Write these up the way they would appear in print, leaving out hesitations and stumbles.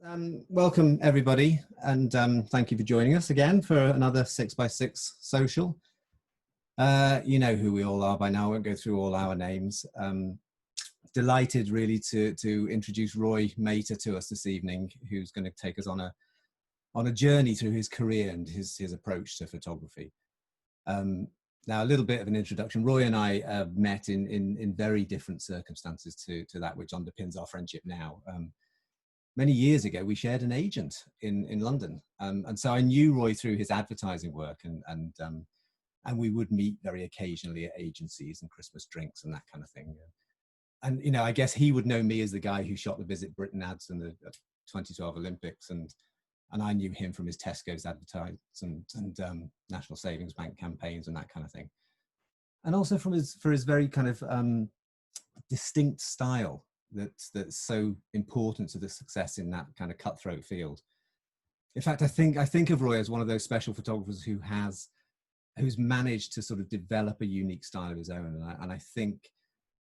Welcome everybody, and thank you for joining us again for another 6x6 social. You know who we all are by now. I won't go through all our names. Delighted really to introduce Roy Mehta to us this evening, who's going to take us on a journey through his career and his approach to photography. Now, a little bit of an introduction. Roy and I met in very different circumstances to that which underpins our friendship now. Many years ago, we shared an agent in London, and so I knew Roy through his advertising work, and we would meet very occasionally at agencies and Christmas drinks and that kind of thing. And you know, I guess he would know me as the guy who shot the Visit Britain ads in the 2012 Olympics, and I knew him from his Tesco's advertisements and National Savings Bank campaigns and that kind of thing, and also from his very kind of distinct style that's so important to the success in that kind of cutthroat field. In fact, I think of Roy as one of those special photographers who's managed to sort of develop a unique style of his own, and I think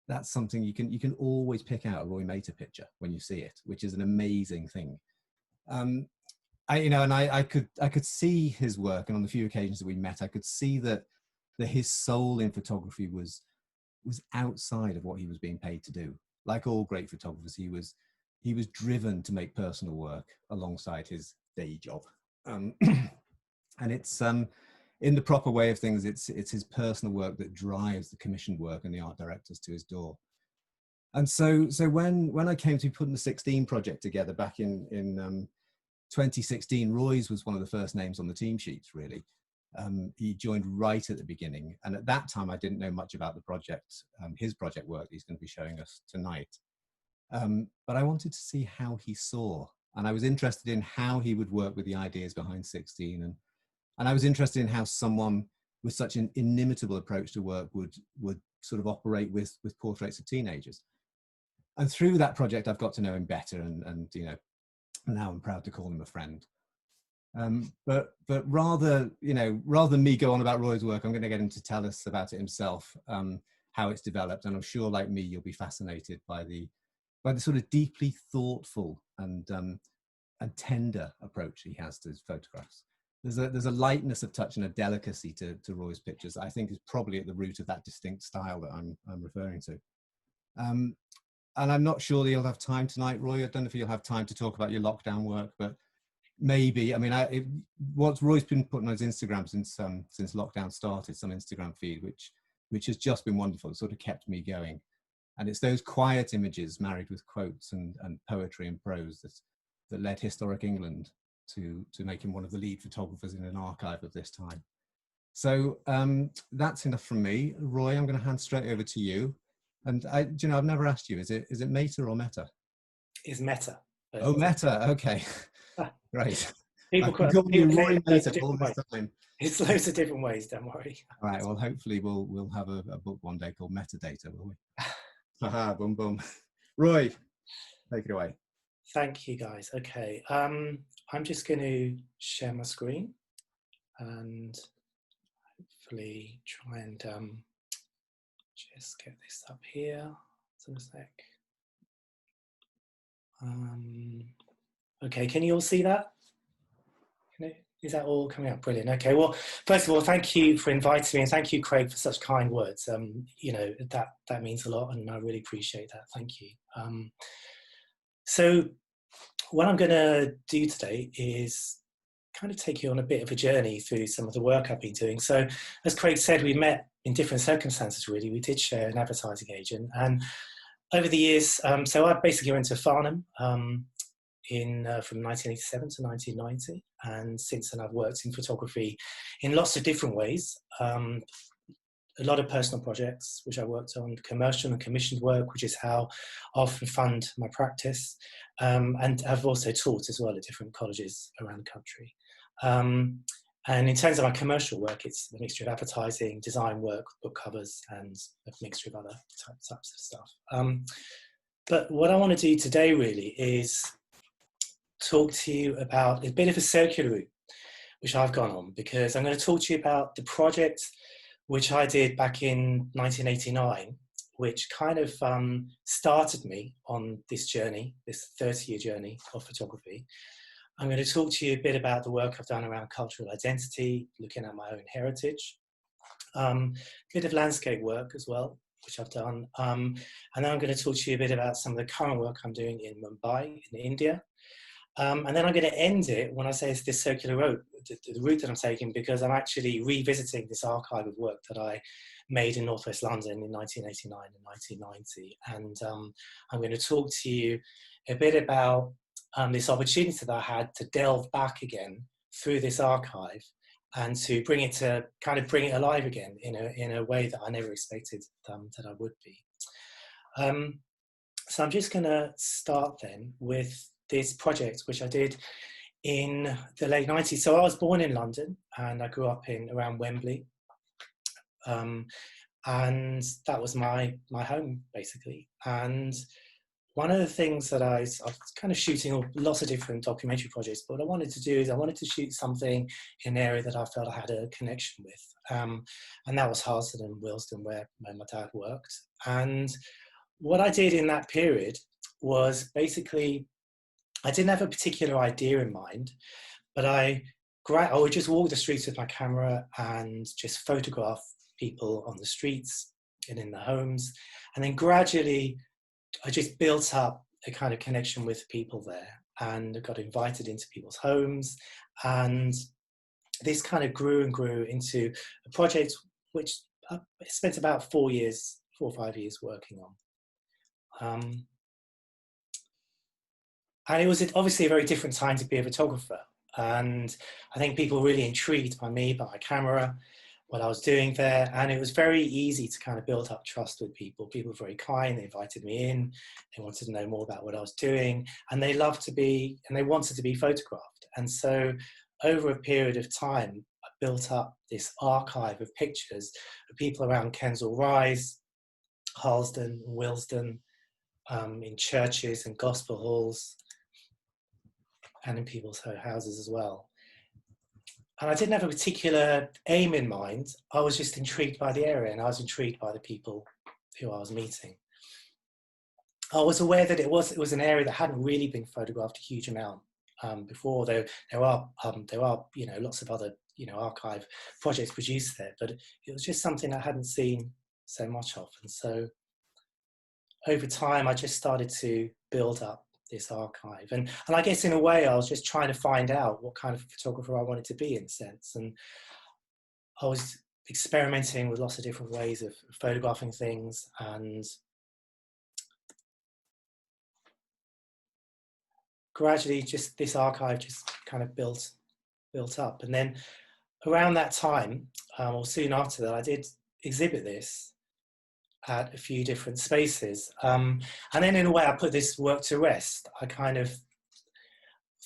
that's something you can always pick out a Roy Mehta picture when you see it, which is an amazing thing. I could see his work, and on the few occasions that we met, I could see that his soul in photography was outside of what he was being paid to do. Like all great photographers, he was driven to make personal work alongside his day job, and it's in the proper way of things. It's his personal work that drives the commissioned work and the art directors to his door. And so when I came to putting the 16 project together back in 2016, Roy's was one of the first names on the team sheets, really. He joined right at the beginning, and at that time I didn't know much about the project, his project work he's going to be showing us tonight. But I wanted to see how he saw, and I was interested in how he would work with the ideas behind 16, and I was interested in how someone with such an inimitable approach to work would sort of operate with portraits of teenagers. And through that project, I've got to know him better, and you know, now I'm proud to call him a friend. But rather than me go on about Roy's work, I'm going to get him to tell us about it himself, how it's developed. And I'm sure, like me, you'll be fascinated by the sort of deeply thoughtful and tender approach he has to his photographs. There's a lightness of touch and a delicacy to Roy's pictures that I think is probably at the root of that distinct style that I'm referring to. And I'm not sure that you'll have time tonight, Roy. I don't know if you'll have time to talk about your lockdown work, but maybe. I mean, what Roy's been putting on his Instagram since lockdown started, some Instagram feed, which has just been wonderful. It sort of kept me going. And it's those quiet images married with quotes and poetry and prose that led Historic England to make him one of the lead photographers in an archive of this time. So that's enough from me. Roy, I'm going to hand straight over to you. And I've never asked you, is it Mehta or Meta? It's Meta. Oh, Meta. Okay. Right. People call you Roy Mehta all the time. It's loads of different ways, don't worry. All right, well, hopefully we'll have a book one day called Metadata, will we? Haha, boom, boom. Roy, take it away. Thank you, guys. Okay, I'm just going to share my screen and hopefully try and just get this up here. So a sec. Okay, can you all see that? Is that all coming up? Brilliant. Okay, well, first of all, thank you for inviting me, and thank you, Craig, for such kind words. You know, that means a lot, and I really appreciate that. Thank you. So what I'm going to do today is kind of take you on a bit of a journey through some of the work I've been doing. So as Craig said, we met in different circumstances, really. We did share an advertising agent, and over the years, so I basically went to Farnham from 1987 to 1990, and since then I've worked in photography in lots of different ways. A lot of personal projects, which I worked on, commercial and commissioned work, which is how I often fund my practice, and I've also taught as well at different colleges around the country. And in terms of my commercial work, it's a mixture of advertising, design work, book covers, and a mixture of other types of stuff. But what I want to do today really is talk to you about a bit of a circular route, which I've gone on, because I'm going to talk to you about the project which I did back in 1989, which kind of started me on this journey, this 30-year journey of photography. I'm going to talk to you a bit about the work I've done around cultural identity, looking at my own heritage, a bit of landscape work as well, which I've done. And then I'm going to talk to you a bit about some of the current work I'm doing in Mumbai, in India. And then I'm going to end it when I say it's this circular route, the route that I'm taking, because I'm actually revisiting this archive of work that I made in Northwest London in 1989 and 1990. And I'm going to talk to you a bit about this opportunity that I had to delve back again through this archive and to bring it to kind of bring it alive again in a way that I never expected that I would be. So I'm just going to start then with this project, which I did in the late 90s. So I was born in London and I grew up around Wembley. And that was my home, basically. And one of the things that I was kind of shooting lots of different documentary projects, but what I wanted to do is I wanted to shoot something in an area that I felt I had a connection with. And that was Harlesden and Willesden, where my dad worked. And what I did in that period was basically, I didn't have a particular idea in mind, but I would just walk the streets with my camera and just photograph people on the streets and in the homes. And then gradually, I just built up a kind of connection with people there and got invited into people's homes. And this kind of grew and grew into a project which I spent about 4 or 5 years working on. And it was obviously a very different time to be a photographer. And I think people were really intrigued by me, by my camera, what I was doing there. And it was very easy to kind of build up trust with people. People were very kind. They invited me in. They wanted to know more about what I was doing. And they loved to be, and they wanted to be photographed. And so over a period of time, I built up this archive of pictures of people around Kensal Rise, Harlesden, Willesden, in churches and gospel halls, and in people's houses as well. And I didn't have a particular aim in mind. I was just intrigued by the area and I was intrigued by the people who I was meeting. I was aware that it was an area that hadn't really been photographed a huge amount before. There are lots of other archive projects produced there, but it was just something I hadn't seen so much of. And so over time, I just started to build up this archive. And I guess in a way, I was just trying to find out what kind of photographer I wanted to be, in a sense. And I was experimenting with lots of different ways of photographing things. And gradually, just this archive just kind of built up. And then around that time, or soon after that, I did exhibit this at a few different spaces. And then in a way, I put this work to rest. I kind of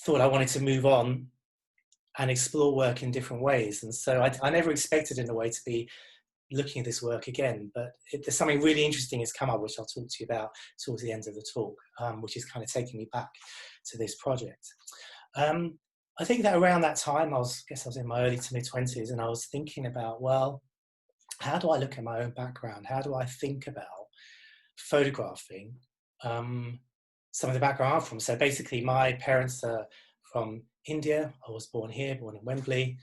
thought I wanted to move on and explore work in different ways. And so I never expected in a way to be looking at this work again, but there's something really interesting has come up, which I'll talk to you about towards the end of the talk, which is kind of taking me back to this project. I think that around that time, I was in my early to mid 20s, and I was thinking about, well, how do I look at my own background? How do I think about photographing some of the background I'm from? So basically, my parents are from India. I was born here, born in Wembley.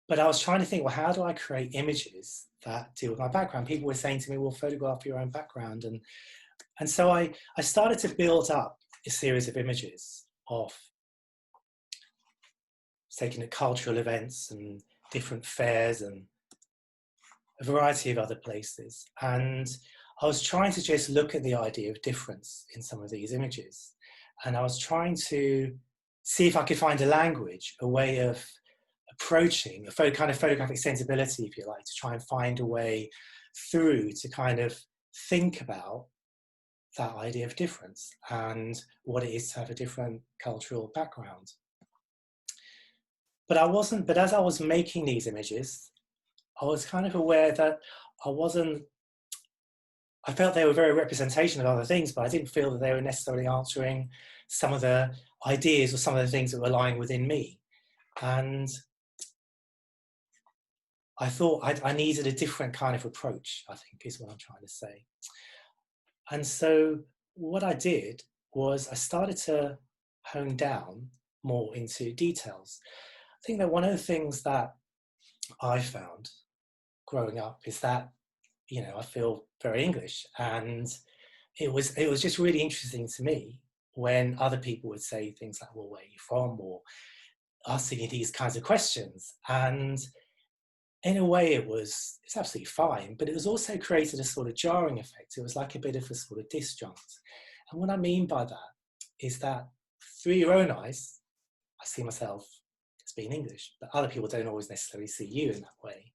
But I was trying to think, well, how do I create images that deal with my background? People were saying to me, well, photograph your own background. And so I started to build up a series of images of taking at cultural events and different fairs and a variety of other places. And I was trying to just look at the idea of difference in some of these images. And I was trying to see if I could find a language, a way of approaching a kind of photographic sensibility, if you like, to try and find a way through to kind of think about that idea of difference and what it is to have a different cultural background. But as I was making these images, I was kind of aware that I felt they were very representation of other things, but I didn't feel that they were necessarily answering some of the ideas or some of the things that were lying within me. And I thought I needed a different kind of approach, I think is what I'm trying to say. And so what I did was I started to hone down more into details. I think that one of the things that I found growing up is that, you know, I feel very English, and it was just really interesting to me when other people would say things like, well, where are you from, or asking you these kinds of questions. And in a way it's absolutely fine, but it was also created a sort of jarring effect. It was like a bit of a sort of disjunct. And what I mean by that is that through your own eyes, I see myself as being English, but other people don't always necessarily see you in that way.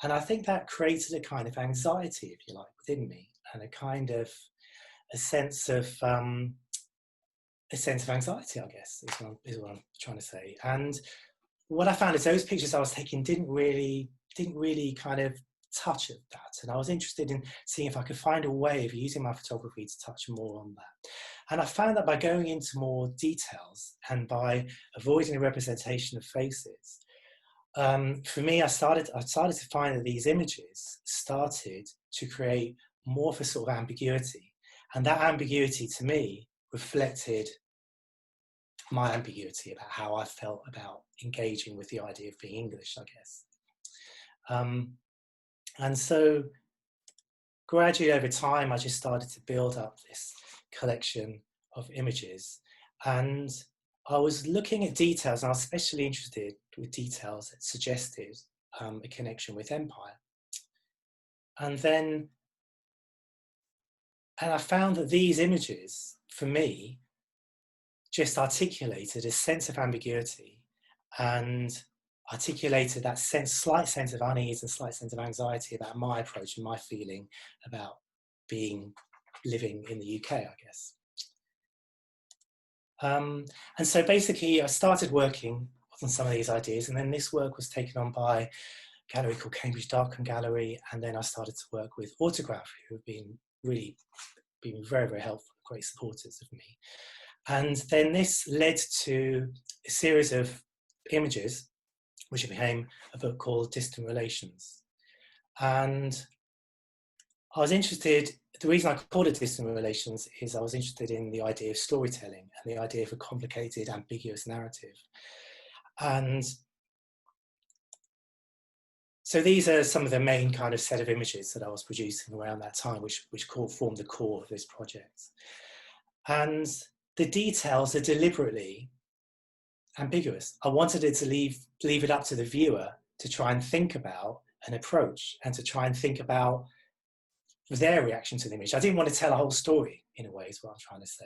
And I think that created a kind of anxiety, if you like, within me, and a kind of a sense of anxiety, I guess, is what I'm trying to say. And what I found is those pictures I was taking didn't really kind of touch at that. And I was interested in seeing if I could find a way of using my photography to touch more on that. And I found that by going into more details and by avoiding the representation of faces, for me, I started to find that these images started to create more of a sort of ambiguity. And that ambiguity to me reflected my ambiguity about how I felt about engaging with the idea of being English, I guess. And so gradually over time, I just started to build up this collection of images. And I was looking at details, and I was especially interested with details that suggested a connection with empire. And I found that these images, for me, just articulated a sense of ambiguity and articulated that slight sense of unease and slight sense of anxiety about my approach and my feeling about living in the UK, I guess. And so basically I started working on some of these ideas, and then this work was taken on by a gallery called Cambridge Darkham Gallery, and then I started to work with Autograph, who have been very, very helpful, great supporters of me. And then this led to a series of images, which became a book called Distant Relations. And I was interested, the reason I called it Distant Relations is I was interested in the idea of storytelling and the idea of a complicated, ambiguous narrative. And so these are some of the main kind of set of images that I was producing around that time, which formed the core of this project. And the details are deliberately ambiguous. I wanted it to leave it up to the viewer to try and think about an approach and to try and think about their reaction to the image. I didn't want to tell a whole story, in a way, is what I'm trying to say.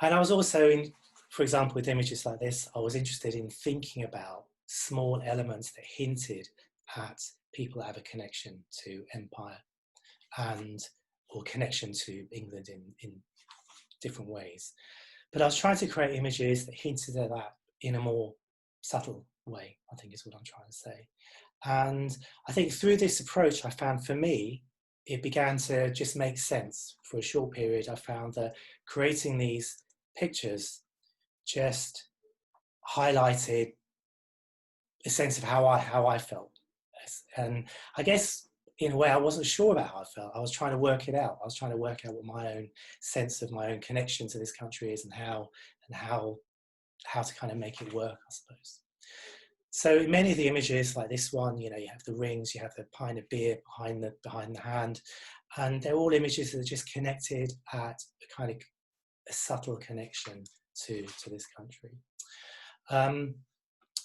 And I was also, for example, with images like this, I was interested in thinking about small elements that hinted at people that have a connection to empire or connection to England in different ways. But I was trying to create images that hinted at that in a more subtle way, I think is what I'm trying to say. And I think through this approach, I found for me, it began to just make sense. For a short period, I found that creating these pictures just highlighted a sense of how I felt. And I guess in a way I wasn't sure about how I felt. I was trying to work it out. I was trying to work out what my own sense of my own connection to this country is and how to kind of make it work, I suppose. So in many of the images, like this one, you know, you have the rings, you have the pint of beer behind the hand, and they're all images that are just connected at a kind of a subtle connection to this country.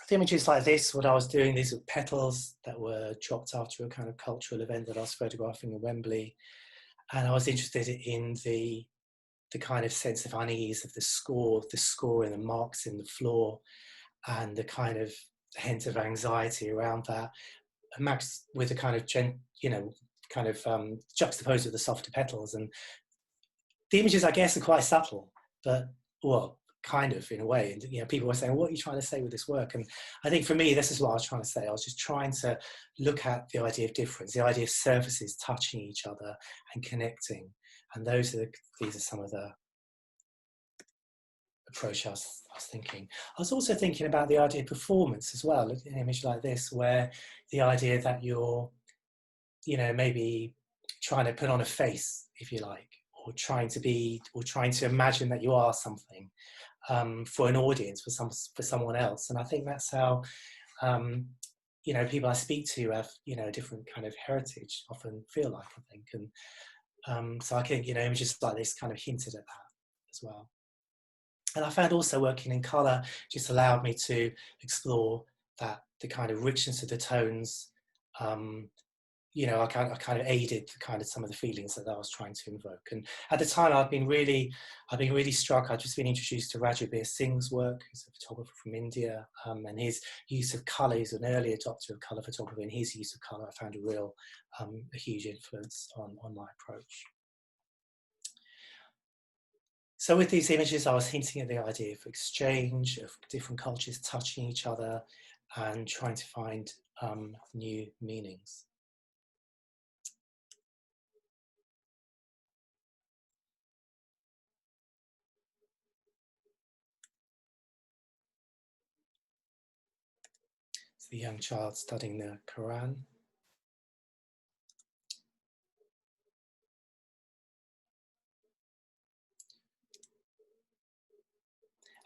The images like this, what I was doing, these were petals that were dropped after a kind of cultural event that I was photographing in Wembley, and I was interested in the kind of sense of unease of the score and the marks in the floor, and the kind of hint of anxiety around that, Max with a kind of juxtaposed with the softer petals. And the images, I guess, are quite subtle, but well, kind of in a way. And you know, people were saying, "What are you trying to say with this work?" And I think for me, this is what I was trying to say. I was just trying to look at the idea of difference, the idea of surfaces touching each other and connecting. And these are some of the approach I was thinking. I was also thinking about the idea of performance as well, looking at an image like this, where the idea that you're, you know, maybe trying to put on a face, if you like, or trying to imagine that you are something for an audience, for someone else. And I think that's how, you know, people I speak to have, you know, a different kind of heritage often feel like, I think. And so I think, you know, images like this kind of hinted at that as well. And I found also working in colour just allowed me to explore that, the kind of richness of the tones. You know, I kind of aided the kind of some of the feelings that I was trying to invoke. And at the time, I'd been really struck. I'd just been introduced to Rajabir Singh's work, who's a photographer from India, and his use of colour. He's an early adopter of colour photography, and his use of colour I found a huge influence on my approach. So with these images, I was hinting at the idea of exchange, of different cultures touching each other and trying to find new meanings. It's the young child studying the Quran.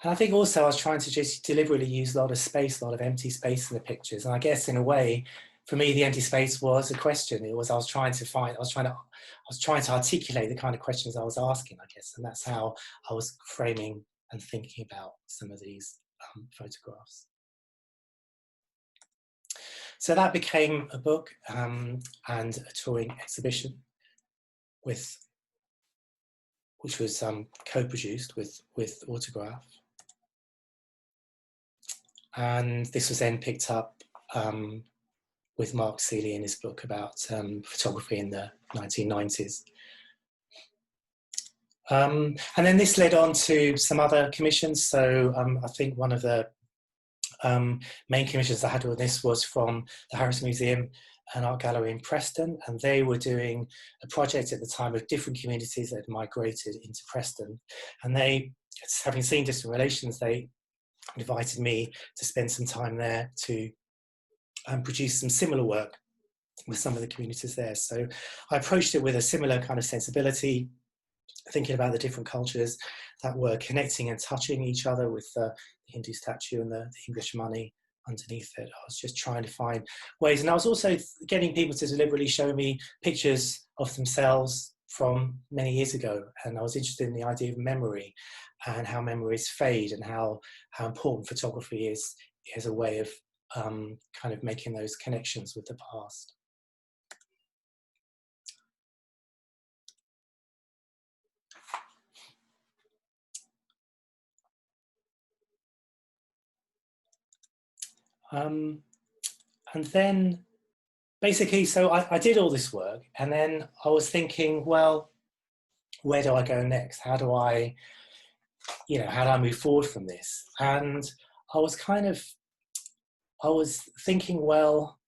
And I think also I was trying to just deliberately use a lot of space, a lot of empty space in the pictures. And I guess in a way, for me, the empty space was a question. I was trying to articulate the kind of questions I was asking, I guess. And that's how I was framing and thinking about some of these photographs. So that became a book and a touring exhibition which was co-produced with Autograph. And this was then picked up with Mark Seeley in his book about photography in the 1990s. And then this led on to some other commissions. So I think one of the main commissions I had with this was from the Harris Museum and Art Gallery in Preston, and they were doing a project at the time of different communities that had migrated into Preston. And they, having seen distant relations, they invited me to spend some time there to produce some similar work with some of the communities there. So I approached it with a similar kind of sensibility, thinking about the different cultures that were connecting and touching each other with the Hindu statue and the English money underneath it. I was just trying to find ways, and I was also getting people to deliberately show me pictures of themselves from many years ago, and I was interested in the idea of memory and how memories fade, and how important photography is as a way of kind of making those connections with the past. And then basically, so I did all this work, and then I was thinking, well, where do I go next? How do I move forward from this? And I was thinking, well,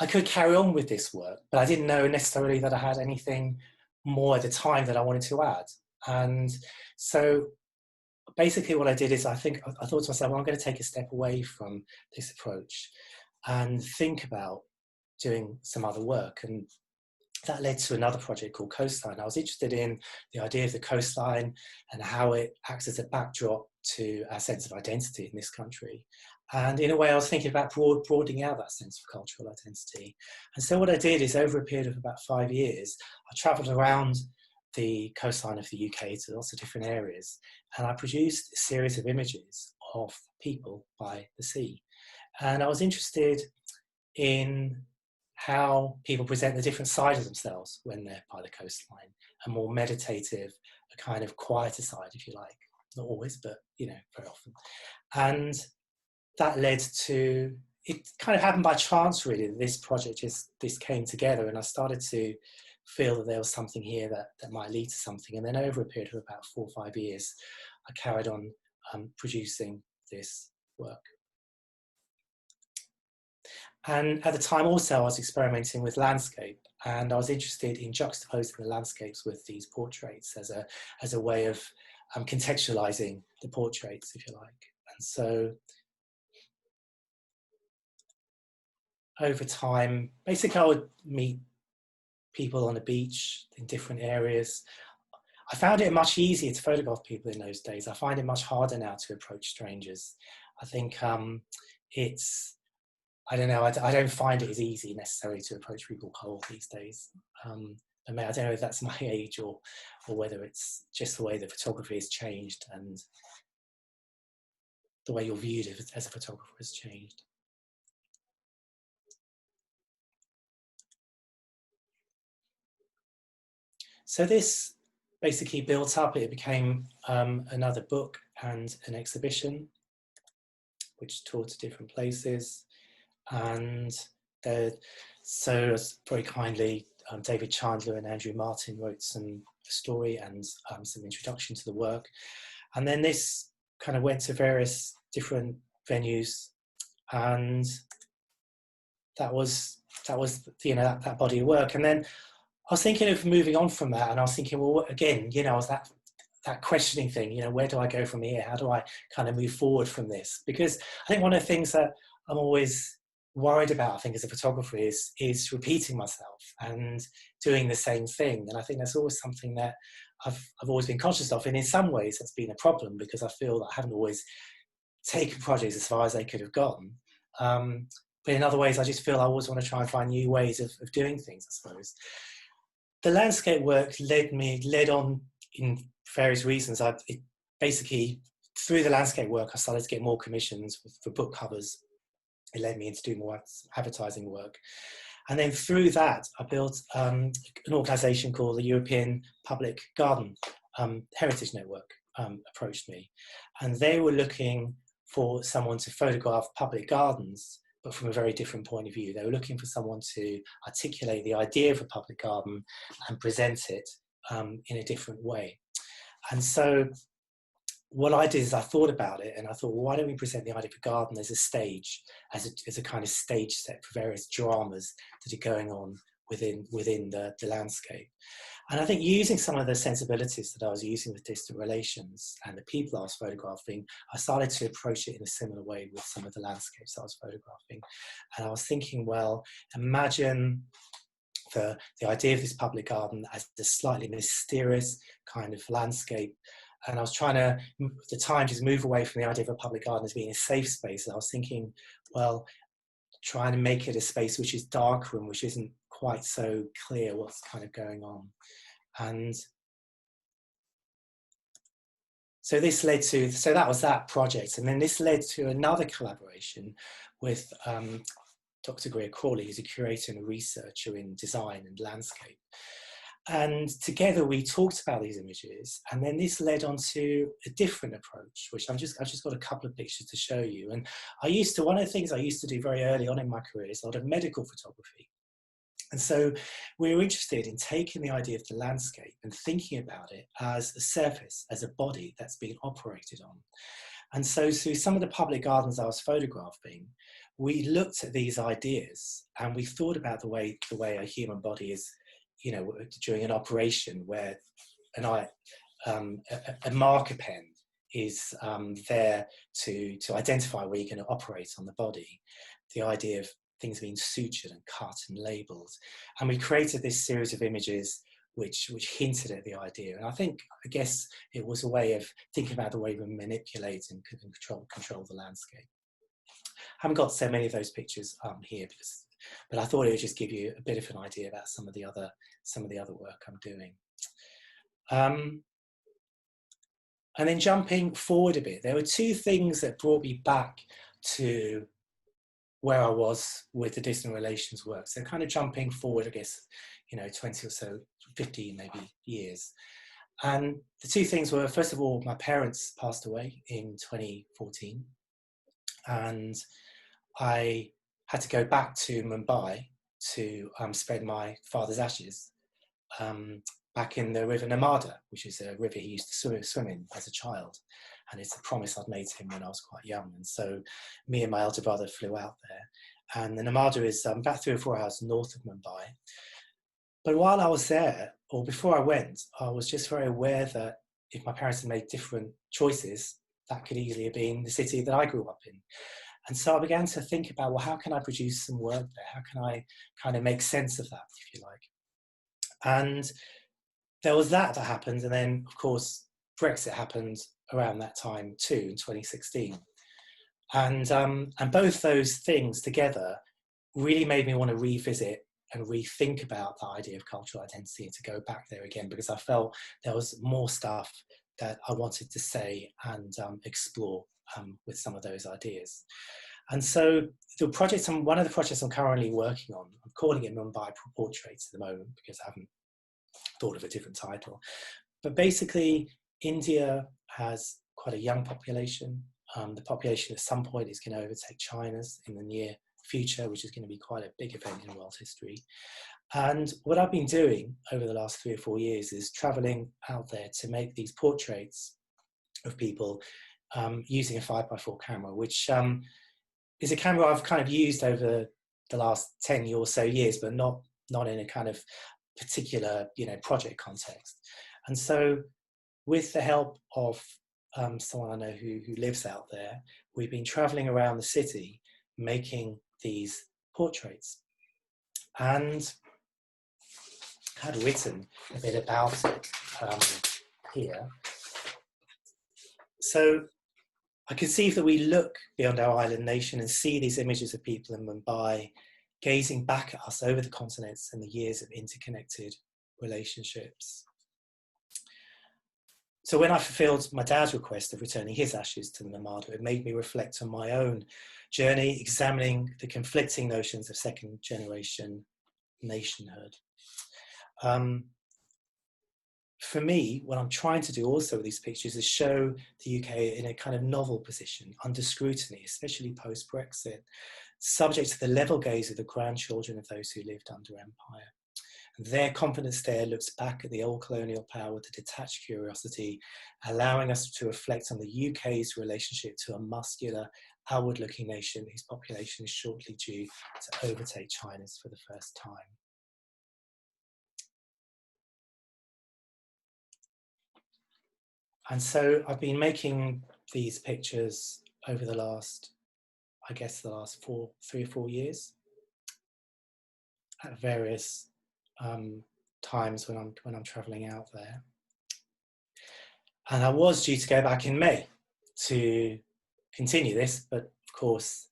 I could carry on with this work, but I didn't know necessarily that I had anything more at the time that I wanted to add. And so basically what I did is I thought to myself, well, I'm going to take a step away from this approach and think about doing some other work. And that led to another project called Coastline. I was interested in the idea of the coastline and how it acts as a backdrop to our sense of identity in this country. And in a way, I was thinking about broadening out that sense of cultural identity. And so what I did is, over a period of about 5 years, I travelled around the coastline of the UK to lots of different areas, and I produced a series of images of people by the sea. And I was interested in how people present the different sides of themselves when they're by the coastline, a more meditative, a kind of quieter side, if you like. Not always, but very often. And that led to, it kind of happened by chance really, that this project this came together, and I started to feel that there was something here that might lead to something. And then over a period of about 4 or 5 years, I carried on producing this work. And at the time also, I was experimenting with landscape, and I was interested in juxtaposing the landscapes with these portraits as a way of contextualizing the portraits, if you like. And so over time, basically I would meet people on the beach in different areas. I found it much easier to photograph people in those days. I find it much harder now to approach strangers. I think I don't know, I don't find it as easy necessarily to approach people cold these days. I mean, I don't know if that's my age or whether it's just the way the photography has changed and the way you're viewed as a photographer has changed. So this basically built up. It became another book and an exhibition, which toured to different places. And so very kindly, David Chandler and Andrew Martin wrote some story and some introduction to the work. And then this kind of went to various different venues, and that was that body of work. And then I was thinking of moving on from that, and I was thinking, well, again, I was that questioning thing, where do I go from here? How do I kind of move forward from this? Because I think one of the things that I'm always worried about, I think, as a photographer is repeating myself and doing the same thing. And I think that's always something that I've always been conscious of. And in some ways that's been a problem, because I feel that I haven't always taken projects as far as they could have gone. But in other ways, I just feel I always want to try and find new ways of doing things, I suppose. The landscape work led on in various reasons. Basically, through the landscape work, I started to get more commissions for book covers. It led me into doing more advertising work. And then through that, I built an organisation called the European Public Garden Heritage Network approached me. And they were looking for someone to photograph public gardens, but from a very different point of view. They were looking for someone to articulate the idea of a public garden and present it in a different way. And so what I did is I thought about it, and I thought, well, why don't we present the idea of a garden as a stage, as a kind of stage set for various dramas that are going on within the landscape. And I think using some of the sensibilities that I was using with distant relations and the people I was photographing, I started to approach it in a similar way with some of the landscapes I was photographing. And I was thinking, well, imagine the idea of this public garden as a slightly mysterious kind of landscape. And I was trying to, at the time, just move away from the idea of a public garden as being a safe space. And I was thinking, well, trying to make it a space which is darker and which isn't quite so clear what's kind of going on. And so this led to, so that was that project. And then this led to another collaboration with Dr. Greer Crawley, who's a curator and a researcher in design and landscape. And together we talked about these images, and then this led on to a different approach, which I've just got a couple of pictures to show you. And one of the things I used to do very early on in my career is a lot of medical photography. And so we were interested in taking the idea of the landscape and thinking about it as a surface, as a body that's being operated on. And so through some of the public gardens I was photographing, we looked at these ideas and we thought about the way a human body is, during an operation where a marker pen is there to identify where you're going to operate on the body. The idea of things being sutured and cut and labelled. And we created this series of images which hinted at the idea. And I guess it was a way of thinking about the way we manipulate and control the landscape. I haven't got so many of those pictures here, but I thought it would just give you a bit of an idea about some of the other work I'm doing. And then jumping forward a bit, there were two things that brought me back to where I was with the distant relations work. So kind of jumping forward, I guess, 20 or so, 15 maybe years. And the two things were, first of all, my parents passed away in 2014. And I had to go back to Mumbai to spread my father's ashes back in the River Narmada, which is a river he used to swim in as a child. And it's a promise I'd made to him when I was quite young. And so me and my elder brother flew out there. And the Narmada is about 3 or 4 hours north of Mumbai. But while I was there, or before I went, I was just very aware that if my parents had made different choices, that could easily have been the city that I grew up in. And so I began to think about, well, how can I produce some work there? How can I kind of make sense of that, if you like? And there was that happened. And then, of course, Brexit happened around that time too, in 2016. And both those things together really made me want to revisit and rethink about the idea of cultural identity and to go back there again, because I felt there was more stuff that I wanted to say and explore with some of those ideas. And so the project, one of the projects I'm currently working on, I'm calling it Mumbai Portraits at the moment because I haven't thought of a different title. But basically, India has quite a young population. The population at some point is going to overtake China's in the near future, which is going to be quite a big event in world history. And what I've been doing over the last 3 or 4 years is traveling out there to make these portraits of people using a 5x4 camera, which is a camera I've kind of used over the last 10 or so years, but not in a kind of particular, project context. And so with the help of someone I know who lives out there, we've been traveling around the city making these portraits, and had written a bit about it here. So I can see that we look beyond our island nation and see these images of people in Mumbai gazing back at us over the continents and the years of interconnected relationships. So when I fulfilled my dad's request of returning his ashes to the Narmada, it made me reflect on my own journey, examining the conflicting notions of second generation nationhood. For me, what I'm trying to do also with these pictures is show the UK in a kind of novel position, under scrutiny, especially post-Brexit, subject to the level gaze of the grandchildren of those who lived under empire. And their confident stare looks back at the old colonial power with a detached curiosity, allowing us to reflect on the UK's relationship to a muscular, outward-looking nation whose population is shortly due to overtake China's for the first time. And so I've been making these pictures over the last, I guess, the last 3 or 4 years, at various times when I'm traveling out there. And I was due to go back in May to continue this, but of course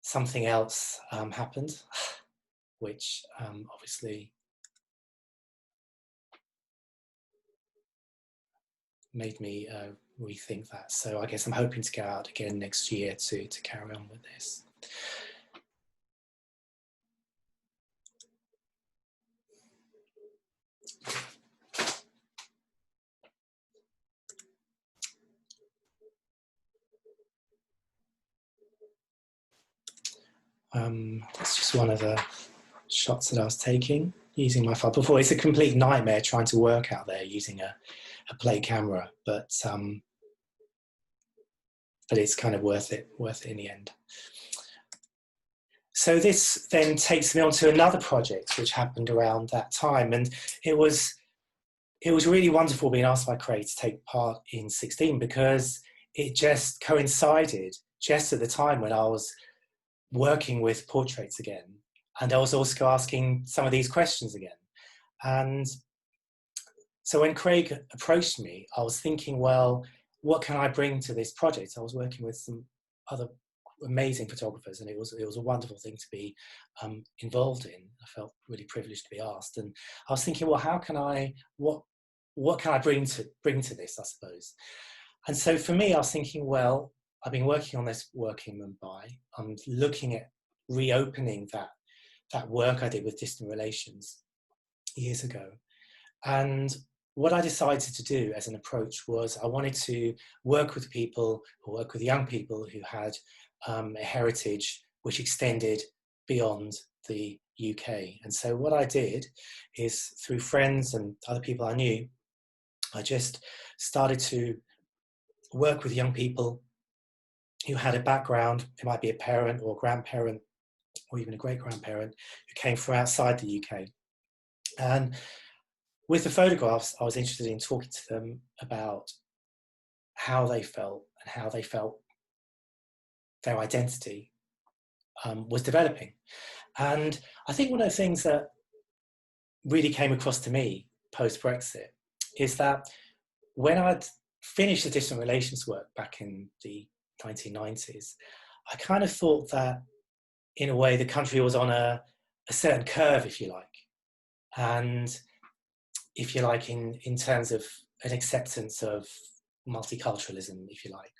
something else happened, which obviously made me rethink that. So I guess I'm hoping to go out again next year to carry on with this. It's just one of the shots that I was taking using my phone before. It's a complete nightmare trying to work out there using a plate camera, but it's kind of worth it in the end. So this then takes me on to another project which happened around that time, and it was really wonderful being asked by Craig to take part in 16, because it just coincided just at the time when I was working with portraits again, and I was also asking some of these questions again. And so when Craig approached me, I was thinking, well, what can I bring to this project? I was working with some other amazing photographers, and it was a wonderful thing to be involved in. I felt really privileged to be asked, and I was thinking, well, how can I, what can I bring to this, I suppose? And so for me, I was thinking, well, I've been working on this work in Mumbai. I'm looking at reopening that work I did with distant relations years ago. And what I decided to do as an approach was I wanted to work with people, or work with young people who had a heritage which extended beyond the UK. And so what I did is, through friends and other people I knew, I just started to work with young people who had a background. It might be a parent or a grandparent or even a great-grandparent who came from outside the UK. And with the photographs, I was interested in talking to them about how they felt and how they felt their identity was developing. And I think one of the things that really came across to me post-Brexit is that when I'd finished the distant relations work back in the 1990s, I kind of thought that, in a way, the country was on a certain curve, if you like. And if you like, in terms of an acceptance of multiculturalism, if you like.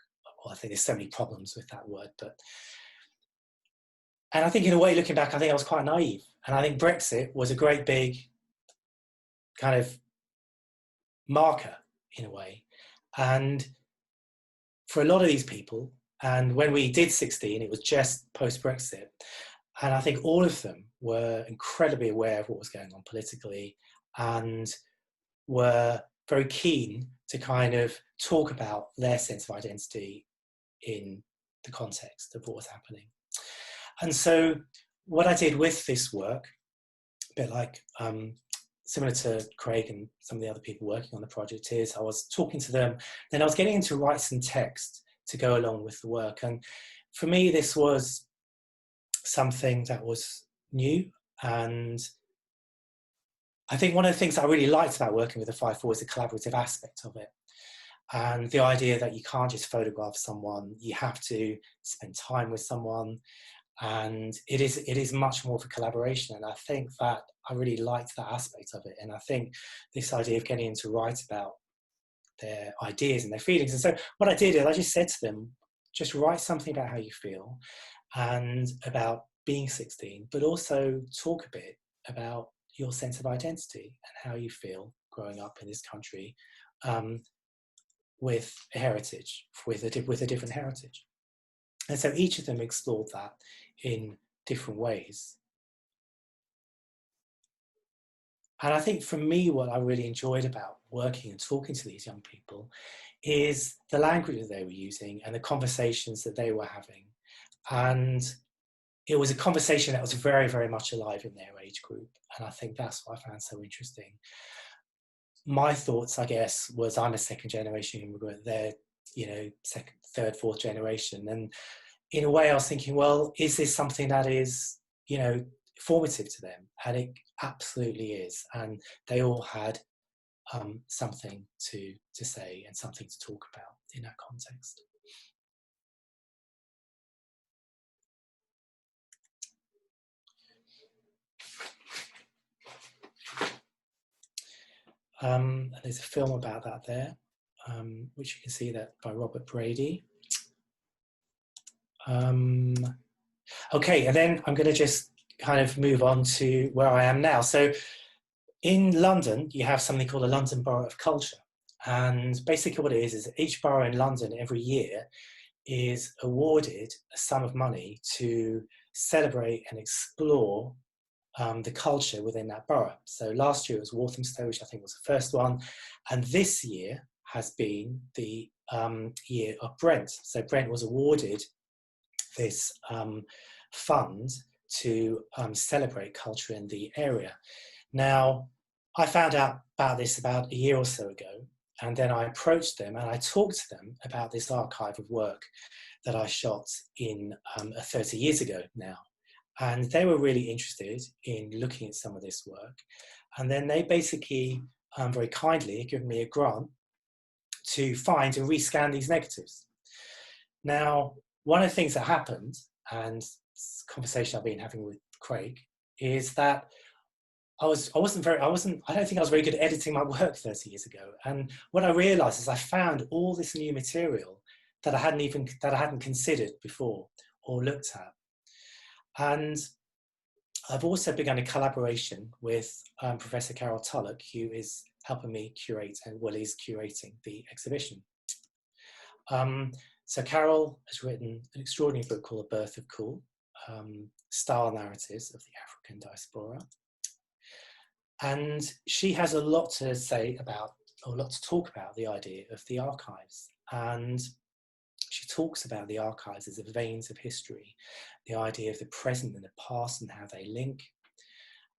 Well, I think there's so many problems with that word, and I think, in a way, looking back, I think I was quite naive. And I think Brexit was a great big kind of marker, in a way. And for a lot of these people, and when we did 16, it was just post-Brexit. And I think all of them were incredibly aware of what was going on politically and were very keen to kind of talk about their sense of identity in the context of what was happening. And so what I did with this work, a bit like similar to Craig and some of the other people working on the project, is I was talking to them, then I was getting into write some text to go along with the work. And for me, this was something that was new. And I think one of the things I really liked about working with the 5-4 is the collaborative aspect of it. And the idea that you can't just photograph someone, you have to spend time with someone. And it is much more of a collaboration. And I think that I really liked that aspect of it. And I think this idea of getting into write about their ideas and their feelings. And so what I did is I just said to them, just write something about how you feel and about being 16, but also talk a bit about your sense of identity and how you feel growing up in this country with a heritage, with a different heritage. And so each of them explored that in different ways. And I think for me, what I really enjoyed about working and talking to these young people is the language that they were using and the conversations that they were having. And it was a conversation that was very, very much alive in their age group. And I think that's what I found so interesting. My thoughts, I guess, was I'm a second generation immigrant. They're, second, third, fourth generation. And in a way, I was thinking, well, is this something that is, formative to them? And it absolutely is. And they all had something to say and something to talk about in that context. There's a film about that there, which you can see that by Robert Brady. Okay, and then I'm going to just kind of move on to where I am now. So in London, you have something called a London Borough of Culture. And basically what it is each borough in London every year is awarded a sum of money to celebrate and explore the culture within that borough. So last year it was Walthamstow, which I think was the first one. And this year has been the year of Brent. So Brent was awarded this fund to celebrate culture in the area. Now, I found out about this about a year or so ago, and then I approached them and I talked to them about this archive of work that I shot in 30 years ago now. And they were really interested in looking at some of this work. And then they basically very kindly given me a grant to find and rescan these negatives. Now, one of the things that happened, and this conversation I've been having with Craig, is that I don't think I was very good at editing my work 30 years ago. And what I realized is I found all this new material that I hadn't considered before or looked at. And I've also begun a collaboration with Professor Carol Tulloch, who is helping me curate and is curating the exhibition. So Carol has written an extraordinary book called The Birth of Cool, Style Narratives of the African Diaspora. And she has a lot to say about, or a lot to talk about, the idea of the archives. And she talks about the archives as the veins of history, the idea of the present and the past and how they link.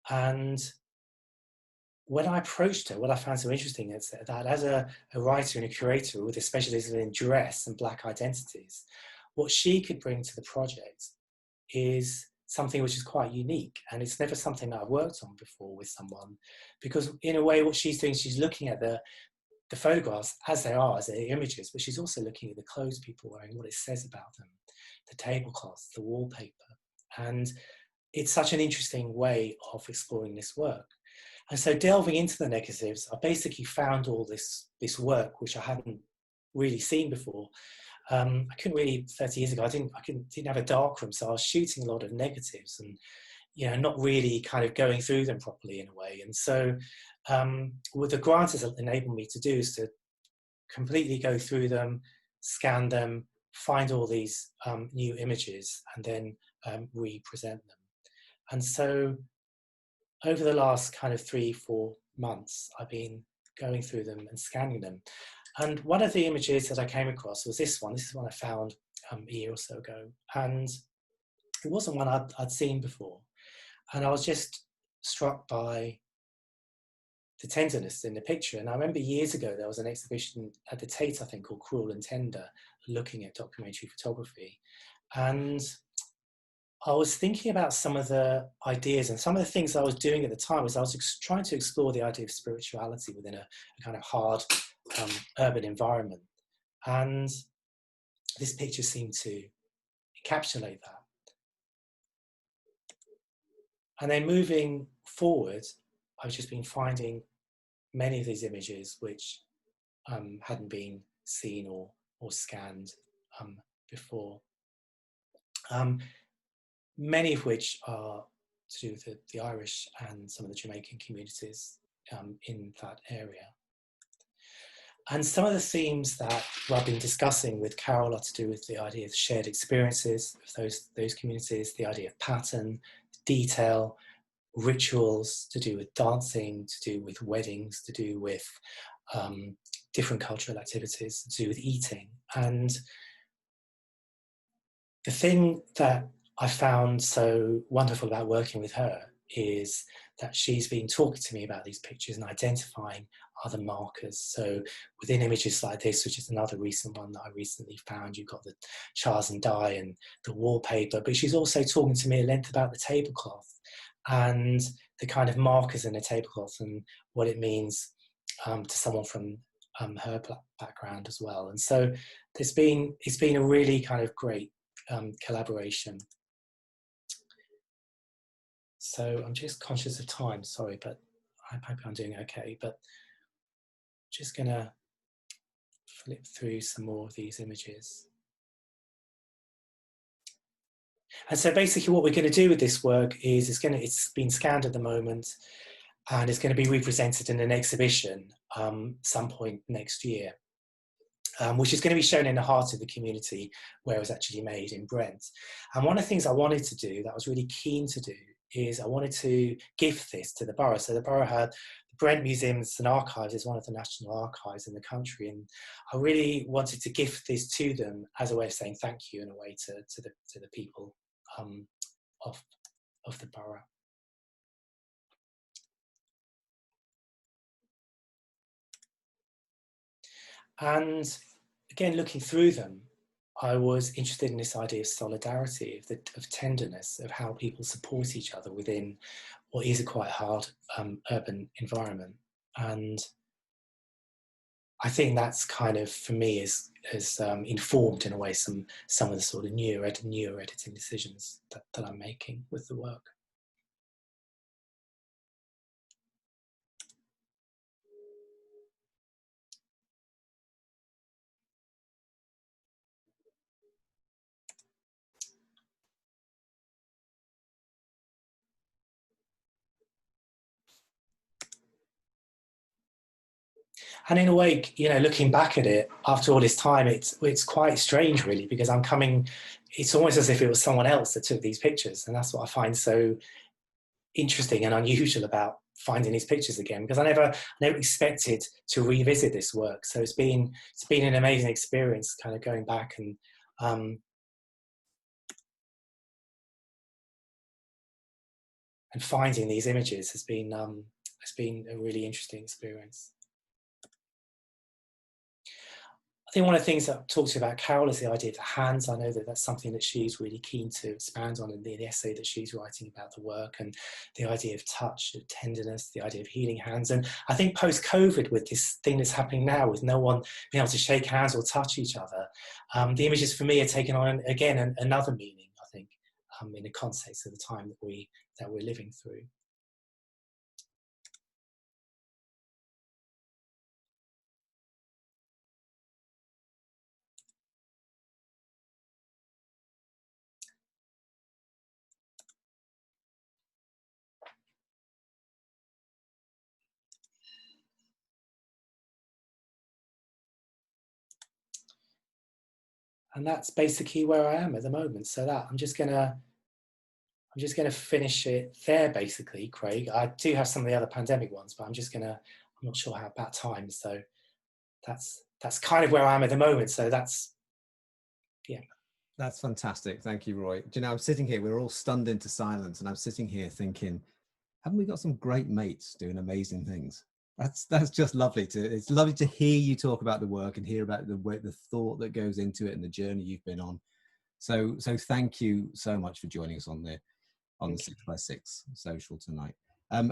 And when I approached her, what I found so interesting is that as a writer and a curator with a specialism in dress and Black identities, what she could bring to the project is something which is quite unique, and it's never something that I've worked on before with someone, because in a way what she's doing, she's looking at the photographs as they are, as they're images, but she's also looking at the clothes people are wearing, what it says about them, the tablecloths, the wallpaper. And it's such an interesting way of exploring this work. And so delving into the negatives, I basically found all this work which I hadn't really seen before. I couldn't really, 30 years ago, I didn't have a darkroom, so I was shooting a lot of negatives and, you know, not really kind of going through them properly in a way. And so what the grant has enabled me to do is to completely go through them, scan them, find all these new images, and then represent them. And so over the last kind of 3-4 months, I've been going through them and scanning them. And one of the images that I came across was this one. This is one I found a year or so ago. And it wasn't one I'd seen before. And I was just struck by the tenderness in the picture. And I remember years ago, there was an exhibition at the Tate, I think, called Cruel and Tender, looking at documentary photography. And I was thinking about some of the ideas and some of the things I was doing at the time was I was trying to explore the idea of spirituality within a kind of hard urban environment. And this picture seemed to encapsulate that. And then moving forward, I've just been finding many of these images which hadn't been seen or scanned before. Many of which are to do with the Irish and some of the Jamaican communities in that area. And some of the themes that I've been discussing with Carol are to do with the idea of shared experiences of those communities, the idea of pattern, detail, rituals, to do with dancing, to do with weddings, to do with different cultural activities, to do with eating. And the thing that I found so wonderful about working with her is that she's been talking to me about these pictures and identifying other markers. So within images like this, which is another recent one that I recently found, you've got the chars and dye and the wallpaper, but she's also talking to me at length about the tablecloth and the kind of markers in the tablecloth and what it means to someone from her background as well. And so it's been a really kind of great collaboration. So I'm just conscious of time, sorry, but I hope I'm doing okay. But just gonna flip through some more of these images. And so basically what we're going to do with this work is it's been scanned at the moment and it's going to be represented in an exhibition some point next year. Which is going to be shown in the heart of the community where it was actually made in Brent. And one of the things I wanted to do, that I was really keen to do, is I wanted to gift this to the borough. So the borough had the Brent Museums and Archives is one of the national archives in the country, and I really wanted to gift this to them as a way of saying thank you in a way to the people of the borough. And again, looking through them, I was interested in this idea of solidarity, of tenderness, of how people support each other within what is a quite hard urban environment. And I think that's kind of, for me, has informed in a way some of the sort of newer editing decisions that I'm making with the work. And in a way, you know, looking back at it after all this time, it's quite strange, really, because it's almost as if it was someone else that took these pictures. And that's what I find so interesting and unusual about finding these pictures again, because I never expected to revisit this work. So it's been an amazing experience, kind of going back and finding these images has been it's been a really interesting experience. I think one of the things that I talked to you about Carol is the idea of the hands. I know that that's something that she's really keen to expand on in the essay that she's writing about the work, and the idea of touch, of tenderness, the idea of healing hands. And I think post-COVID, with this thing that's happening now, with no one being able to shake hands or touch each other, the images for me are taking on, again, another meaning, I think, in the context of the time that we're living through. And that's basically where I am at the moment. So that I'm just gonna finish it there, basically, Craig. I do have some of the other pandemic ones, but I'm not sure how about time. So that's kind of where I am at the moment. So that's, yeah. That's fantastic. Thank you, Roy. Do you know, I'm sitting here, we're all stunned into silence, and I'm sitting here thinking, haven't we got some great mates doing amazing things? That's just lovely it's lovely to hear you talk about the work and hear about the thought that goes into it and the journey you've been on. So thank you so much for joining us on the 6x6 social tonight.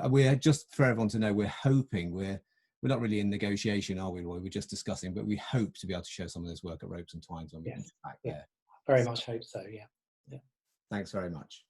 We're just, for everyone to know, we're hoping, we're not really in negotiation, are we, Roy? We're just discussing, but we hope to be able to show some of this work at Ropes and Twines when we get back there. Very much hope so. Yeah. Thanks very much.